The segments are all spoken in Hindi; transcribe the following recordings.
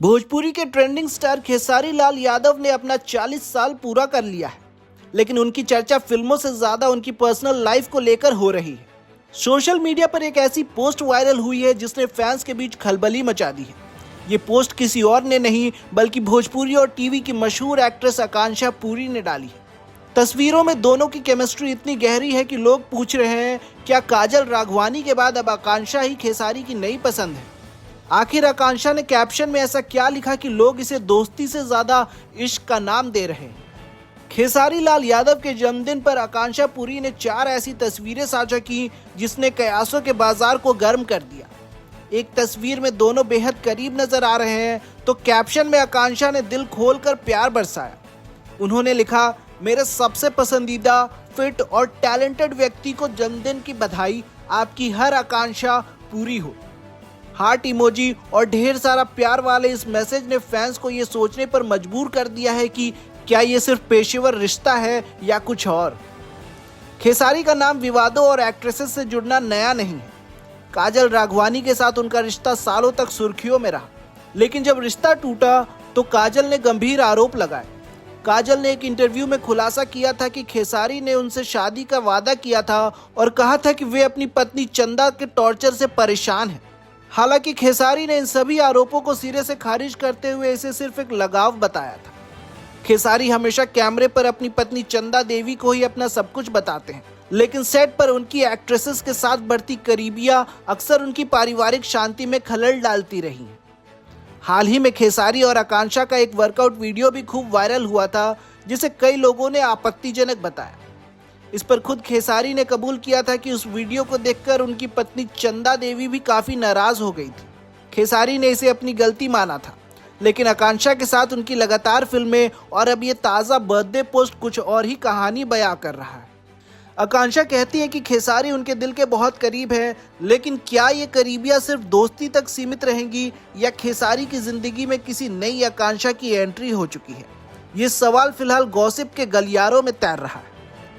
भोजपुरी के ट्रेंडिंग स्टार खेसारी लाल यादव ने अपना 40 साल पूरा कर लिया है, लेकिन उनकी चर्चा फिल्मों से ज्यादा उनकी पर्सनल लाइफ को लेकर हो रही है। सोशल मीडिया पर एक ऐसी पोस्ट वायरल हुई है जिसने फैंस के बीच खलबली मचा दी है। ये पोस्ट किसी और ने नहीं बल्कि भोजपुरी और टीवी की मशहूर एक्ट्रेस आकांक्षा पुरी ने डाली है। तस्वीरों में दोनों की केमिस्ट्री इतनी गहरी है कि लोग पूछ रहे हैं क्या काजल राघवानी के बाद अब आकांक्षा ही खेसारी की नई पसंद है। आखिर आकांक्षा ने कैप्शन में ऐसा क्या लिखा कि लोग इसे दोस्ती से ज्यादा इश्क का नाम दे रहे हैं। खेसारी लाल यादव के जन्मदिन पर आकांक्षा पुरी ने 4 ऐसी तस्वीरें साझा की जिसने कयासों के बाजार को गर्म कर दिया। एक तस्वीर में दोनों बेहद करीब नजर आ रहे हैं तो कैप्शन में आकांक्षा ने दिल खोलकर प्यार बरसाया। उन्होंने लिखा, मेरे सबसे पसंदीदा फिट और टैलेंटेड व्यक्ति को जन्मदिन की बधाई, आपकी हर आकांक्षा पूरी हो। हार्ट इमोजी और ढेर सारा प्यार वाले इस मैसेज ने फैंस को ये सोचने पर मजबूर कर दिया है कि क्या ये सिर्फ पेशेवर रिश्ता है या कुछ और। खेसारी का नाम विवादों और एक्ट्रेसेस से जुड़ना नया नहीं है। काजल राघवानी के साथ उनका रिश्ता सालों तक सुर्खियों में रहा, लेकिन जब रिश्ता टूटा तो काजल ने गंभीर आरोप लगाए। काजल ने एक इंटरव्यू में खुलासा किया था कि खेसारी ने उनसे शादी का वादा किया था और कहा था कि वे अपनी पत्नी चंदा के टॉर्चर से परेशान हैं। हालांकि खेसारी ने इन सभी आरोपों को सिरे से खारिज करते हुए इसे सिर्फ एक लगाव बताया था। खेसारी हमेशा कैमरे पर अपनी पत्नी चंदा देवी को ही अपना सब कुछ बताते हैं, लेकिन सेट पर उनकी एक्ट्रेसेस के साथ बढ़ती करीबियां अक्सर उनकी पारिवारिक शांति में खलल डालती रही हैं। हाल ही में खेसारी और आकांक्षा का एक वर्कआउट वीडियो भी खूब वायरल हुआ था जिसे कई लोगों ने आपत्तिजनक बताया। इस पर खुद खेसारी ने कबूल किया था कि उस वीडियो को देखकर उनकी पत्नी चंदा देवी भी काफी नाराज हो गई थी। खेसारी ने इसे अपनी गलती माना था, लेकिन आकांक्षा के साथ उनकी लगातार फिल्में और अब ये ताज़ा बर्थडे पोस्ट कुछ और ही कहानी बयां कर रहा है। आकांक्षा कहती है कि खेसारी उनके दिल के बहुत करीब है, लेकिन क्या ये करीबियां सिर्फ दोस्ती तक सीमित रहेंगी या खेसारी की जिंदगी में किसी नई आकांक्षा की एंट्री हो चुकी है। ये सवाल फिलहाल गॉसिप के गलियारों में तैर रहा है।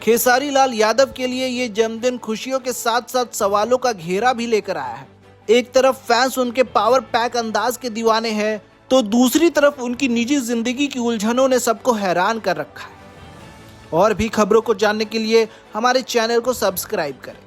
खेसारी लाल यादव के लिए ये जन्मदिन खुशियों के साथ साथ सवालों का घेरा भी लेकर आया है। एक तरफ फैंस उनके पावर पैक अंदाज के दीवाने हैं तो दूसरी तरफ उनकी निजी जिंदगी की उलझनों ने सबको हैरान कर रखा है। और भी खबरों को जानने के लिए हमारे चैनल को सब्सक्राइब करें।